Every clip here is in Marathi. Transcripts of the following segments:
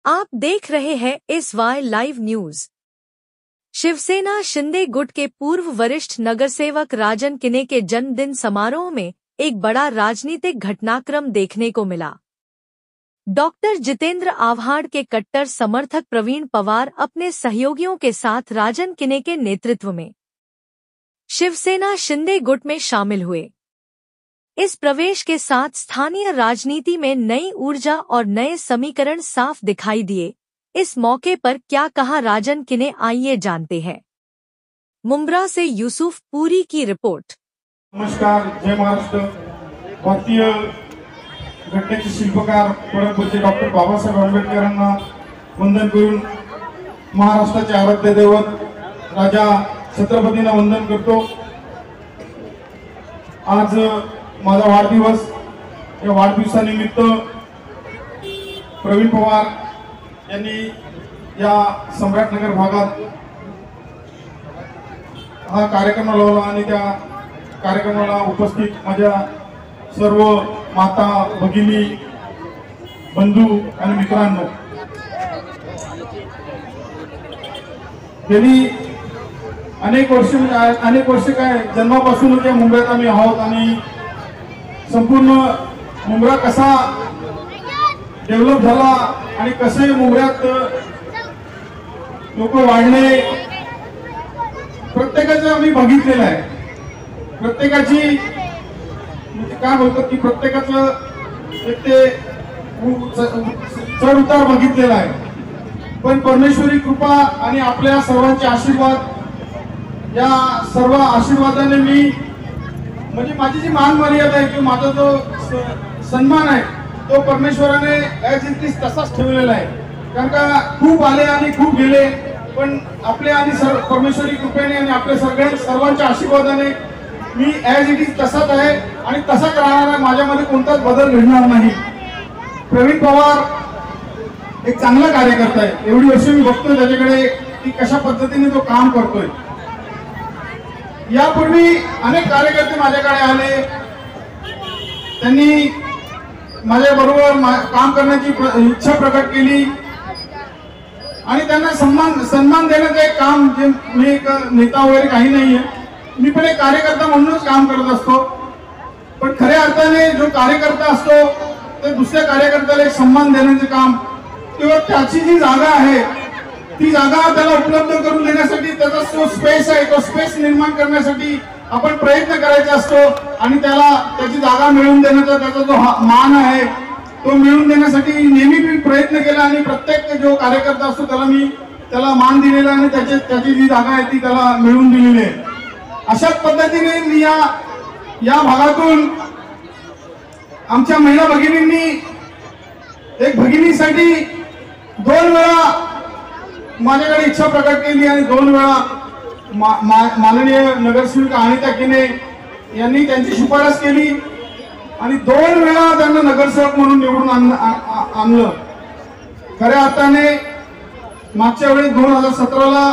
आप देख रहे हैं SY live news. Shiv Sena Shinde गुट के पूर्व वरिष्ठ नगरसेवक राजन किने के जन्मदिन समारोह में एक बड़ा राजनीतिक घटनाक्रम देखने को मिला। डॉक्टर जितेंद्र आव्हाड के कट्टर समर्थक प्रवीण पवार अपने सहयोगियों के साथ राजन किने के नेतृत्व में शिवसेना शिंदे गुट में शामिल हुए। इस प्रवेश के साथ स्थानीय राजनीति में नई ऊर्जा और नए समीकरण साफ दिखाई दिए। इस मौके पर क्या कहा राजन किने, आइए जानते हैं। मुंब्रा से यूसुफ पूरी की रिपोर्ट। नमस्कार, जय महाराष्ट्र। भारतीय घटनेचे शिल्पकार परमपूज्य डॉक्टर बाबासाहेब आंबेडकरांना वंदन करून महाराष्ट्राचे आराध्य दैवत राजा छत्रपतींना वंदन करतो। आज माझा वाढदिवस, या वाढदिवसानिमित्त प्रवीण पवार यांनी या सम्राटनगर भागात हा कार्यक्रम लावला आणि त्या कार्यक्रमाला उपस्थित माझ्या सर्व माता, भगिनी, बंधू आणि मित्रांनो, गेली अनेक वर्ष काय जन्मापासून या मुंबईत आम्ही आहोत आणि संपूर्ण मुंब्रा कसा डेव्हलप झाला आणि कसे मुंब्र्यात लोक वाढले प्रत्येकाचं आम्ही बघितलेलं आहे। प्रत्येकाची म्हणजे काय बोलतात की प्रत्येकाचं एक ते चढ उतार बघितलेला आहे। पण परमेश्वरी कृपा आणि आपल्या सर्वांचे आशीर्वाद, या सर्व आशीर्वादाने मी म्हणजे माझी जी मान मर्यादा आहे किंवा माझा जो सन्मान आहे तो परमेश्वराने ॲज इट इज तसाच ठेवलेला आहे। कारण का खूप आले आणि खूप गेले, पण आपल्या आणि परमेश्वरी कृपेने आणि आपल्या सर्वांच्या आशीर्वादाने मी ॲज इट इज तसाच आहे आणि तसाच राहणार आहे। माझ्यामध्ये कोणताच बदल घडणार नाही। प्रवीण पवार एक चांगला कार्यकर्ता आहे। एवढी वर्ष मी बघतोय त्याच्याकडे की कशा पद्धतीने तो काम करतोय। यापूर्वी अनेक कार्यकर्ते माझ्याकडे आले, त्यांनी माझ्या बरोबर काम करण्याची इच्छा प्रकट केली आणि त्यांना सन्मान देण्याचं एक काम, जे मी एक नेता वगैरे काही नाहीये, मी पण एक कार्यकर्ता म्हणूनच काम करत असतो। पण खऱ्या अर्थाने जो कार्यकर्ता असतो ते दुसऱ्या कार्यकर्त्याला एक सन्मान देण्याचे काम किंवा त्याची जी जागा आहे ती जागा त्याला उपलब्ध करून देण्यासाठी, त्याचा जो स्पेस आहे तो स्पेस निर्माण करण्यासाठी आपण प्रयत्न करायचा असतो आणि त्याला त्याची जागा मिळवून देण्याचा, त्याचा जो मान आहे तो मिळवून देण्यासाठी नेहमी मी प्रयत्न केला आणि प्रत्येक जो कार्यकर्ता असतो त्याला मान दिलेला आणि त्याची जी जागा आहे ती त्याला मिळवून दिलेली आहे। अशाच पद्धतीने मी या भागातून आमच्या महिला भगिनींनी एक भगिनीसाठी 2 वेळा माझ्याकडे इच्छा प्रकट केली आणि 2 वेळा माननीय नगरसेविका अनिता किने यांनी त्यांची शिफारस केली आणि 2 वेळा त्यांना नगरसेवक म्हणून निवडून आणलं। खऱ्या अर्थाने मागच्या वेळी 2017ला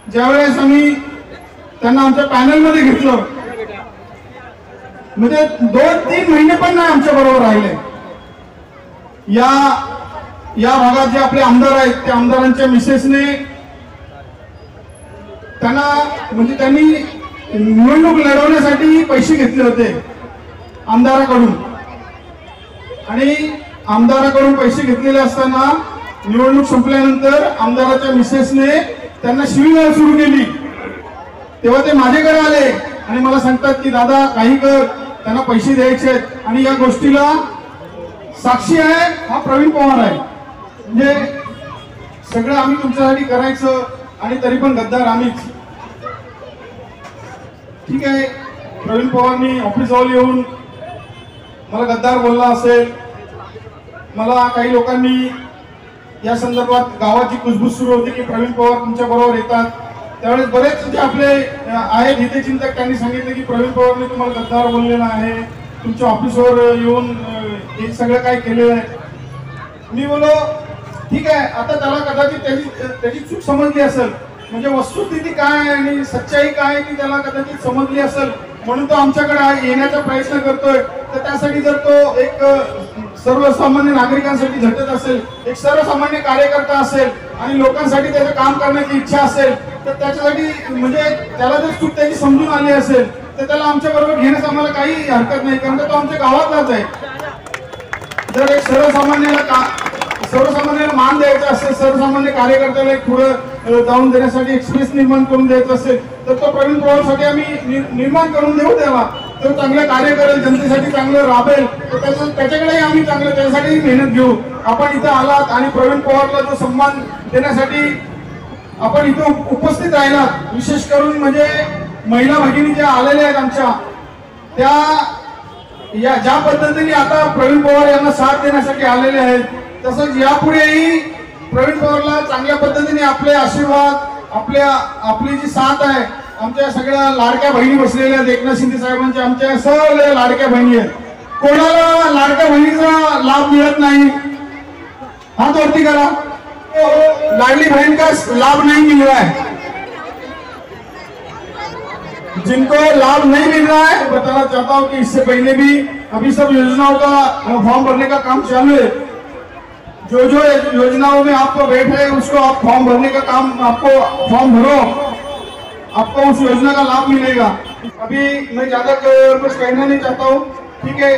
ज्यावेळेस आम्ही त्यांना आमच्या पॅनलमध्ये घेतलं, म्हणजे 2-3 महिने पण नाही आमच्या बरोबर राहिले। या भागात जे आपले आमदार आहेत त्या आमदारांच्या मिसेसने त्यांनी निवडणूक लढवण्यासाठी पैसे घेतले होते आमदाराकडून आणि आमदाराकडून पैसे घेतलेले असताना निवडणूक संपल्यानंतर आमदाराच्या मिसेसने त्यांना शिवीगाळ सुरू केली। तेव्हा ते माझ्याकडे आले आणि मला सांगतात की दादा काही कर, त्यांना पैसे द्यायचे आहेत आणि या गोष्टीला साक्षी आहे हा प्रवीण पवार आहे। म्हणजे सगळं आम्ही तुमच्यासाठी करायचं आणि तरी पण गद्दार आम्हीच। ठीक आहे, प्रवीण पवारनी ऑफिस जवळ येऊन मला गद्दार बोलला असेल, मला काही लोकांनी या संदर्भात गावाची कुजबूज सुरू होती की प्रवीण पवार तुमच्या बरोबर येतात, त्यावेळेस बरेच जे आपले आहेत हितचिंतक त्यांनी सांगितले की प्रवीण पवारने तुम्हाला गद्दार बोललेला आहे, तुमच्या ऑफिसवर येऊन हे सगळं काय केलेलं आहे। मी बोलो ठीक आहे, आता त्याला कदाचित त्याची चूक समजली असेल, म्हणजे वस्तुस्थिती काय आहे आणि सच्चाई काय ती त्याला कदाचित समजली असेल, म्हणून तो आमच्याकडे येण्याचा प्रयत्न करतोय। तर त्यासाठी जर तो एक सर्वसामान्य नागरिकांसाठी झटत असेल, एक सर्वसामान्य कार्यकर्ता असेल आणि लोकांसाठी त्याचं काम करण्याची इच्छा असेल, तर त्याच्यासाठी म्हणजे त्याला जर चूक त्याची समजून आली असेल तर त्याला आमच्या बरोबर घेण्यास आम्हाला काही हरकत नाही, कारण तो आमच्या गावातलाच आहे. जर एक सर्वसामान्याला मान द्यायचा असेल, सर्वसामान्य कार्यकर्त्याला एक पुढे जाऊन देण्यासाठी एक स्पेस निर्माण करून द्यायचं असेल तर तो प्रवीण पवारसाठी आम्ही निर्माण करून देऊ. त्याला तो चांगलं कार्य करेल, जनतेसाठी चांगलं राबेल, तर त्याच्याकडेही आम्ही चांगलं त्याच्यासाठी मेहनत घेऊ. आपण इथं आलात आणि प्रवीण पवारला जो सन्मान देण्यासाठी आपण इथं उपस्थित राहिलात, विशेष करून म्हणजे महिला भगिनी ज्या आलेल्या आहेत आमच्या, त्या या ज्या पद्धतीने आता प्रवीण पवार यांना साथ देण्यासाठी आलेले आहेत, तसंच यापुढेही प्रवीण पवारला चांगल्या पद्धतीने आपले आशीर्वाद, आपली जी साथ आहे, आमच्या सगळ्या लाडक्या बहिणी बसलेल्या आहेत एकनाथ शिंदे साहेबांच्या, आमच्या सगळ्या लाडक्या बहिणी आहेत. कोणाला लाडक्या बहिणीचा लाभ मिळत नाही हात वरती करा. लाडली बहन का लाभ नहीं मिल रहा है, जिनको लाभ नहीं मिल रहा है बताना चाहता हूं कि इससे पहले भी अभी सब योजनाओं का फॉर्म भरने का काम चालू है. जो जो योजनाओं में आपको बैठ है उसको आप फॉर्म भरने का काम, आपको फॉर्म भरो, आपको उस योजना का लाभ मिलेगा. अभी मैं ज्यादा कुछ कहना नहीं चाहता हूँ, ठीक है.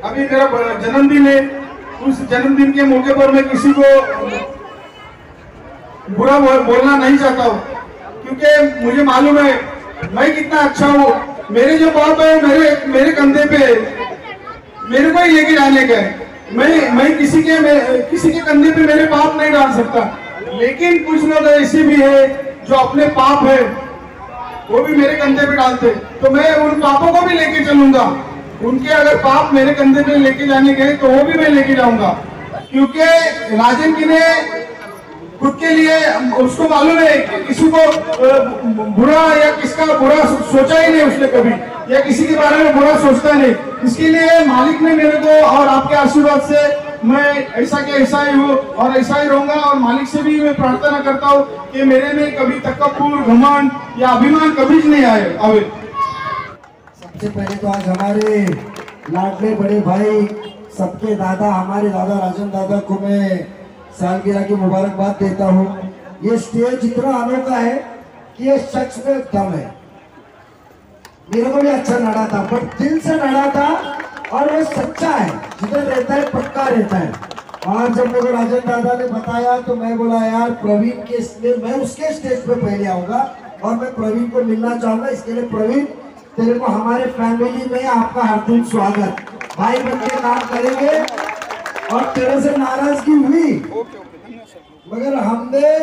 अभी मेरा जन्मदिन है, उस जन्मदिन के मौके पर मैं किसी को बुरा बोलना नहीं चाहता हूँ, क्योंकि मुझे मालूम है मैं कितना अच्छा हूँ. मेरे जो बाप है मेरे कंधे पे मेरे को ही लेके जाने का है. मैं किसी के कंधे पे मेरे पाप नहीं डाल सकता, लेकिन कुछ लोग ऐसे भी है जो अपने पाप है वो भी मेरे कंधे पे डालते, तो मैं उन पापों को भी लेके चलूंगा. उनके अगर पाप मेरे कंधे पे लेके जाने गए तो वो भी मैं लेके जाऊंगा, क्योंकि राजन की ने खुद के लिए उसको मालूम है कि किसी को बुरा या किसका बुरा सोचा ही नहीं उसने कभी, या किसी के बारे में बुरा सोचता नहीं. इसके लिए मालिक ने मेरे को और आपके आशीर्वाद से मैं ऐसा के ऐसा ही हूँ और ऐसा ही रहूंगा. और मालिक से भी मैं प्रार्थना करता हूँ कि मेरे में कभी तकब्बुर, घमंड या अभिमान कभी नहीं आवे. सबसे पहले तो आज हमारे लाडले बड़े भाई, सबके दादा, हमारे दादा राजन दादा को मैं सालगिरह की मुबारकबाद देता हूँ. ये स्टेज इतना अनोखा है कि ये शख्स में दम है. मेरे को भी अच्छा लड़ा था, बट दिल से लड़ा था और वो सच्चा है, जिधर रहता है पक्का रहता है. और जब मेरे को राजन दादा ने बताया तो मैं बोला यार प्रवीण के, मैं उसके स्टेज पे पहले आऊंगा और मैं प्रवीण को मिलना चाहूंगा. इसके लिए प्रवीण, तेरे को हमारे फैमिली में आपका हार्दिक स्वागत. भाई बन के काम करेंगे. और तेरे से नाराजगी हुई, मगर हमने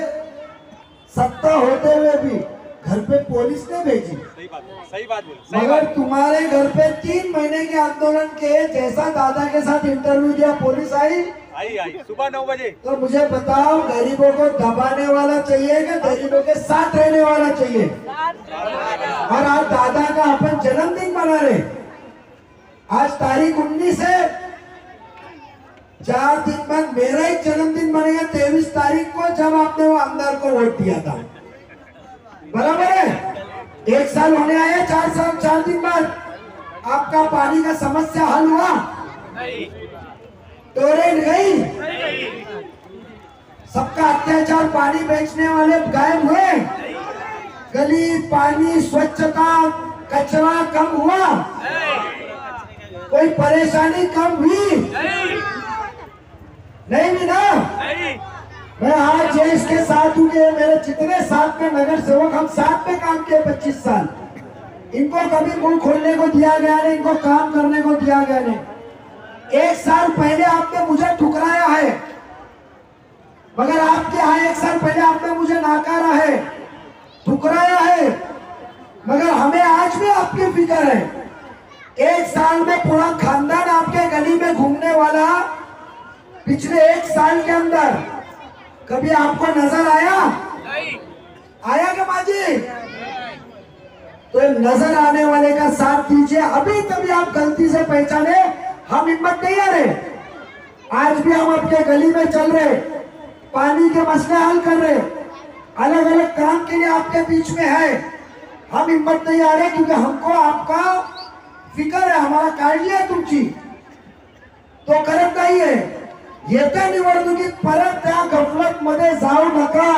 सत्ता होते हुए भी घर पे पुलिस ने भेजी. सही बात मगर तुम्हारे घर पे 3 महीने के आंदोलन के जैसा दादा के साथ इंटरव्यू दिया, पुलिस आई सुबह 9 बजे. तो मुझे बताओ, गरीबों को दबाने वाला चाहिए कि गरीबों के साथ रहने वाला चाहिए? और आज दादा का अपन जन्मदिन मना रहे. आज तारीख 19 है, 4 दिन बाद मेरा ही जन्मदिन बनेगा 23 तारीख को, जब आपने वो आमदार को वोट दिया था. बराबर है. 1 साल होने आया, 4 दिन बाद आपका पानी का समस्या हल हुआ? नहीं. टोरेंट गई? नहीं. सबका अत्याचार, पानी बेचने वाले गायब हुए? गली, पानी, स्वच्छता, कचरा कम हुआ? कोई परेशानी कम हुई? नहीं भी ना. मैं आज इसके साथ हूँ कि मेरे जितने साथ में नगर सेवक, हम साथ में काम किए 25 साल. इनको कभी मुंह खोलने को दिया गया नहीं, इनको काम करने को दिया गया नहीं. 1 साल पहले आपने मुझे ठुकराया है, मगर आपके यहाँ 1 साल पहले आपने मुझे नाकारा है, ठुकराया है, मगर हमें आज भी आपकी फिक्र है. 1 साल में पूरा खानदान आपके गली में घूमने वाला, पिछले 1 साल के अंदर कभी आपको नजर आया? नहीं. आया क्या माजी? तो नजर आने वाले का साथ दीजिए. अभी तभी आप गलती से पहचाने, हम हिम्मत नहीं आ रहे. आज भी हम अपने गली में चल रहे, पानी के मसले हल कर रहे, अलग अलग काम के लिए आपके बीच में है. हम हिम्मत नहीं आ रहे क्योंकि हमको आपका फिक्र है, हमारा काळजी आहे तुमची. तो करत नाहीये. येत्या निवडणुकीत परत त्या गफलत मध्ये जाऊ नका.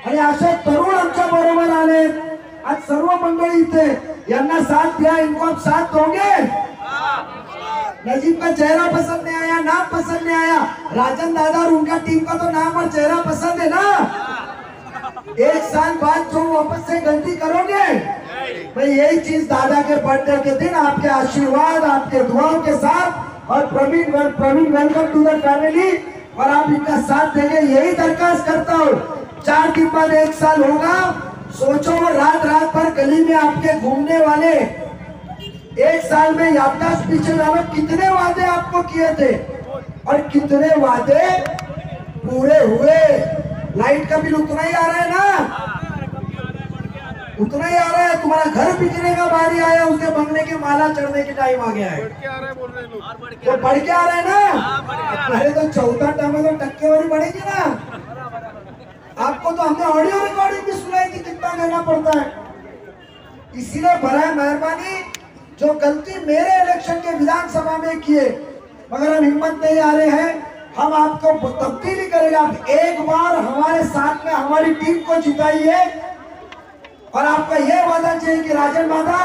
आणि असे तरुण आमच्या बरोबर आले. आज सर्व मंडळी इथे, यांना साथ दिया, इनको आप साथ दोगे. नजीब का चेहरा पसंद नहीं आया, नाम पसंद नहीं आया, राजन दादा और उनका टीम का तो नाम और चेहरा पसंद है ना. एक साल बाद जो वापस से गलती करोगे, मैं यही चीज दादा के बर्थडे के दिन आपके आशीर्वाद, आपके दुआओं के साथ, और Praveen welcome to the family, और आप इनका साथ देंगे यही दरखास्त करता हूँ. 4 दिन बाद 1 साल होगा. सोचो वो रात रात भर गली में आपके घूमने वाले 1 साल में याददाश्त पीछे डालो. कितने वादे आपको किए थे और कितने वादे पूरे हुए. लाइट का बिल उतना ही आ रहा है ना, उतना ही आ रहा है. तुम्हारा घर बिकने का बारी आया, उसके बंगले की माला चढ़ने की टाइम आ गया है. तो बढ़ के आ रहा है ना. अरे तो 14 टर्म में तो टक्केवारी बढ़ेगी ना. आपको तो हमने ऑडियो रिकॉर्डिंग भी सुनाई कि कितना देना पड़ता है. इसीलिए बराए मेहरबानी, जो गलती मेरे इलेक्शन के विधानसभा में किए, मगर हम हिम्मत नहीं आ रहे हैं, हम आपको तब्दीली करेंगे. आप एक बार हमारे साथ में हमारी टीम को जिताइए, और आपका यह वादा चाहिए कि राजन दादा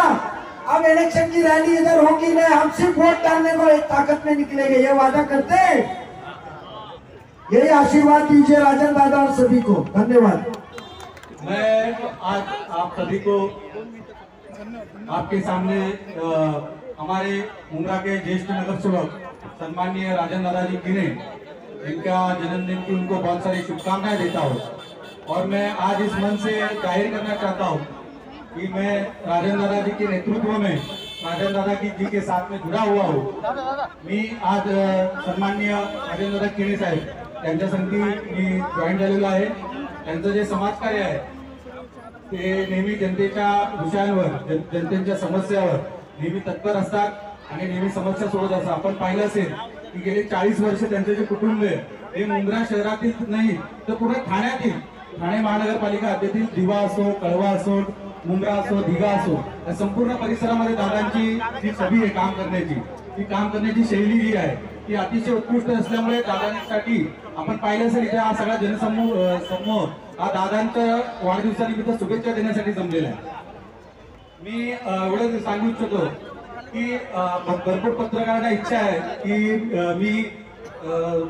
अब इलेक्शन की रैली इधर होगी नहीं, हम सिर्फ वोट डालने को एक ताकत में निकलेंगे. ये वादा करते हैं. यही आशीर्वाद दीजिए राजन दादा और सभी को. धन्यवाद. मैं आज आप सभी को आपके सामने हमारे मुंब्रा के ज्येष्ठ नगर सेवक सम्माननीय राजन दादाजी किने, इनका जन्मदिन की उनको बहुत सारी शुभकामनाएं देता हूँ. और मैं आज इस मन से जाहिर करना चाहता हूँ कि मैं राजन दादाजी के नेतृत्व में राजन दादा जी के साथ में जुड़ा हुआ हूँ. मी आज सन्माननीय राजन दादा किने साहेब त्यांच्या संगती मी जॉईन झालेलो आहे. त्यांचं जे समाजकार्य आहे ते नेहमी जनतेच्या विषयांवर, जनतेच्या समस्यावर नेहमी तत्पर असतात आणि नेहमी समस्या सोडत असतात. आपण पाहिलं असेल की गेले 40 वर्ष त्यांचे जे कुटुंब आहे हे मुंब्रा शहरातील नाही तर पूर्ण ठाणे महानगरपालिका हद्दीतील दिवा असो, कळवा असो, मुंब्रा असो, दिघा असो, या संपूर्ण परिसरामध्ये दादांची जी छबी आहे काम करण्याची, ती काम करण्याची शैली जी आहे ती अतिशय उत्कृष्ट असल्यामुळे दादांसाठी आपण पाहिलं असेल इथे हा सगळा जनसमूह हा दादांच्या वाढदिवसानिमित्त शुभेच्छा देण्यासाठी जमलेला आहे. मी एवढं सांगू इच्छितो की भरपूर पत्रकारांना इच्छा आहे की मी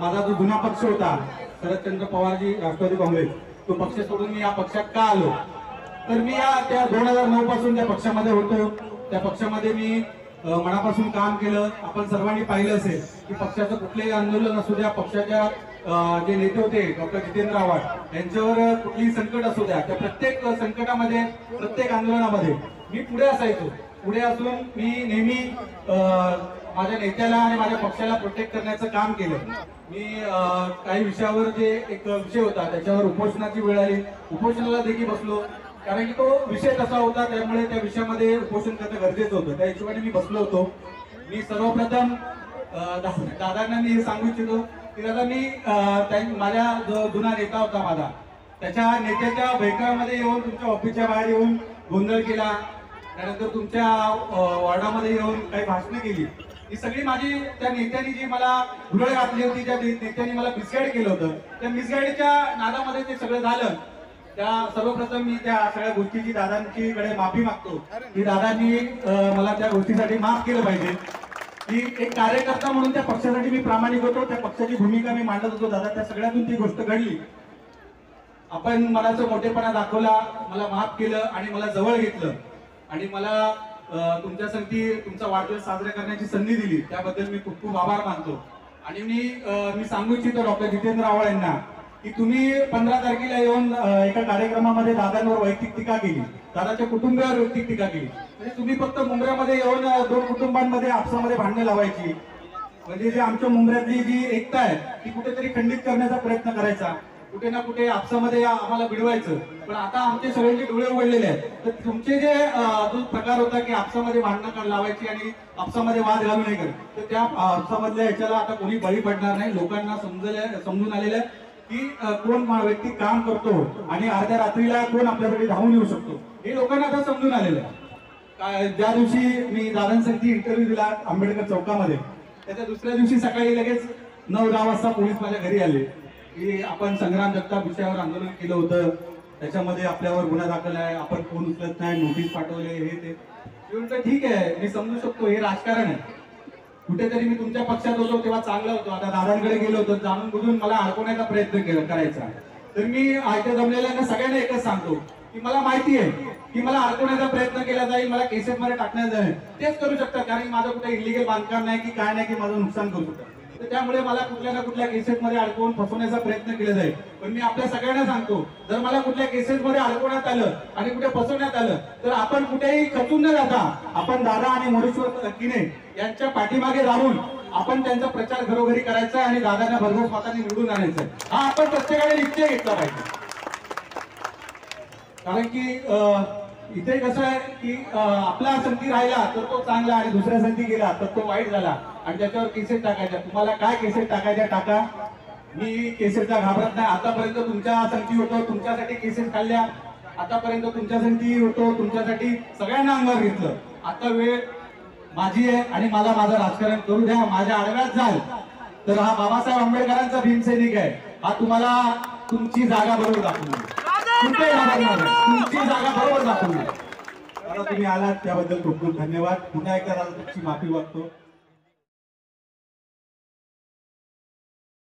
माझा जो जुना पक्ष होता शरदचंद्र पवारजी राष्ट्रवादी काँग्रेस, तो पक्ष सोडून मी या पक्षात का आलो. तर मी त्या 2009 पासून त्या पक्षामध्ये होतो. त्या पक्षामध्ये मी मनापासून काम केलं. आपण सर्वांनी पाहिलं असेल की पक्षाचं कुठलेही आंदोलन असू द्या, पक्षाच्या जे नेते होते डॉक्टर जितेंद्र आव्हाड यांच्यावर कुठलीही संकट असू द्या, त्या प्रत्येक संकटामध्ये, प्रत्येक आंदोलनामध्ये मी पुढे असायचो. पुढे असून मी नेहमी माझ्या नेत्याला आणि माझ्या पक्षाला प्रोटेक्ट करण्याचं काम केलं. मी काही विषयावर जे एक विषय होता त्याच्यावर उपोषणाची वेळ आली, उपोषणाला देखील बसलो, कारण की तो विषय तसा होता त्यामुळे त्या विषयामध्ये उपोषण करणं गरजेचं होतं. त्या हिशोबाने मी बसलो होतो. मी सर्वप्रथम दादांना मी हे सांगू इच्छितो की दादा मी माझ्या जो जुना नेता होता माझा, त्याच्या नेत्याच्या बैठकामध्ये येऊन, तुमच्या ऑफिसच्या बाहेर येऊन गोंधळ केला, त्यानंतर तुमच्या वॉर्डामध्ये येऊन काही भाषणं केली. ही सगळी माझी त्या नेत्यांनी जी मला धुरळ घातली होती, ज्या नेत्यांनी मला मिसगाईड केलं होतं, त्या मिसगाईडच्या नादामध्ये ते सगळं झालं. त्या सर्वप्रथम मी त्या सगळ्या गोष्टीची दादांची कडे माफी मागतो की दादांनी मला त्या गोष्टीसाठी माफ केलं पाहिजे. की एक कार्यकर्ता म्हणून त्या पक्षासाठी मी प्रामाणिक होतो, त्या पक्षाची भूमिका मी मांडत होतो. दादा त्या सगळ्यातून ती गोष्ट घडली. आपण मनाचा मोठेपणा दाखवला, मला माफ केलं आणि मला जवळ घेतलं आणि मला तुमच्या संगती तुमचा वाढदिवस साजरा करण्याची संधी दिली, त्याबद्दल मी खूप खूप आभार मानतो. आणि मी सांगू इच्छितो डॉक्टर जितेंद्र आव्हाड यांना की तुम्ही 15 तारखेला येऊन एका कार्यक्रमामध्ये दादांवर वैयक्तिक टीका केली, दादाच्या कुटुंबावर वैयक्तिक टीका केली. म्हणजे तुम्ही फक्त मुंब्र्यामध्ये येऊन 2 कुटुंबांमध्ये आपसामध्ये भांडणं लावायची, म्हणजे जे आमच्या मुंब्र्यातली जी एकता आहे ती कुठेतरी खंडित करण्याचा प्रयत्न करायचा, कुठे ना कुठे आपसामध्ये आम्हाला भिडवायचं. पण आता आमचे सगळ्यांचे डोळे उघडलेले आहेत. तर तुमचे जे जो प्रकार होता की आपसामध्ये भांडणं लावायची आणि आपसामध्ये वाद घालू नये कर, तर त्या आपसामधल्या याच्याला आता कोणी बळी पडणार नाही. लोकांना समजून आलेलं आहे की कोण व्यक्ती काम करतो आणि अर्ध्या रात्रीला कोण आपल्यासाठी धावून येऊ शकतो, हे लोकांना आता समजून आलेलं आहे. ज्या दिवशी मी दादांसाठी इंटरव्ह्यू दिला आंबेडकर चौकामध्ये, त्याच्या दुसऱ्या दिवशी सकाळी लगेच 9-10 वाजता पोलीस माझ्या घरी आले की आपण संग्राम जगताप विषयावर आंदोलन केलं होतं, त्याच्यामध्ये आपल्यावर गुन्हा दाखल आहे, आपण फोन उचलत नाही, नोटीस पाठवले, हे ते. मी म्हणतो ठीक आहे, मी समजू शकतो, हे राजकारण आहे. कुठेतरी मी तुमच्या पक्षात होतो तेव्हा चांगलं होतो, आता दादांकडे गेलो होतो, जाणून बुजून मला अडकवण्याचा प्रयत्न करायचा. तर मी आयत्या जमलेल्यांना सगळ्यांना एकच सांगतो की मला माहिती आहे की मला अडकवण्याचा प्रयत्न केला जाईल, मला केसेसमध्ये टाकण्यात जाईल, तेच करू शकतात, कारण माझं कुठे इलिगल बांधकाम नाही की काय नाही की माझं नुकसान करू शकतात. तर त्यामुळे मला कुठल्या ना कुठल्या केसेसमध्ये अडकवून फसवण्याचा प्रयत्न केला जाईल. पण मी आपल्या सगळ्यांना सांगतो, जर मला कुठल्या केसेसमध्ये अडकवण्यात आलं आणि कुठे फसवण्यात आलं तर आपण कुठेही खचून न जाता आपण दादा आणि मोरेश्वर किने यांच्या पाठीमागे राहून आपण त्यांचा प्रचार घरोघरी करायचा आणि दादांना भरघोस मतांनी निवडून आणायचं. हा आपण प्रत्येकाने निश्चय घेतला पाहिजे. कारण की इथे कसं आहे की आपला संधी राहिला तर तो चांगला आणि दुसऱ्या संधी गेला तर तो वाईट झाला आणि त्याच्यावर केसेस टाकायच्या. तुम्हाला काय केसेस टाकायच्या टाका, मी केसेसला घाबरत नाही. आतापर्यंत तुमच्या संधी होतो, तुमच्यासाठी केसेस काढल्या, आतापर्यंत तुमच्या संधी होतो, तुमच्यासाठी सगळ्यांना अंगावर घेतलं. आता वेळ माझी आहे आणि मला माझं राजकारण करू द्या. माझ्या आडव्यात जाल तर हा बाबासाहेब आंबेडकरांचा भीमसैनिक आहे, हा तुम्हाला तुमची जागा बरोबर दाखवून देईल. कुठे घाबरणार नाही, तुमची जागा बरोबर दाखवून देईल. तुम्ही आलात त्याबद्दल खूप खूप धन्यवाद. पुन्हा एकदा तुमची माफी मागतो.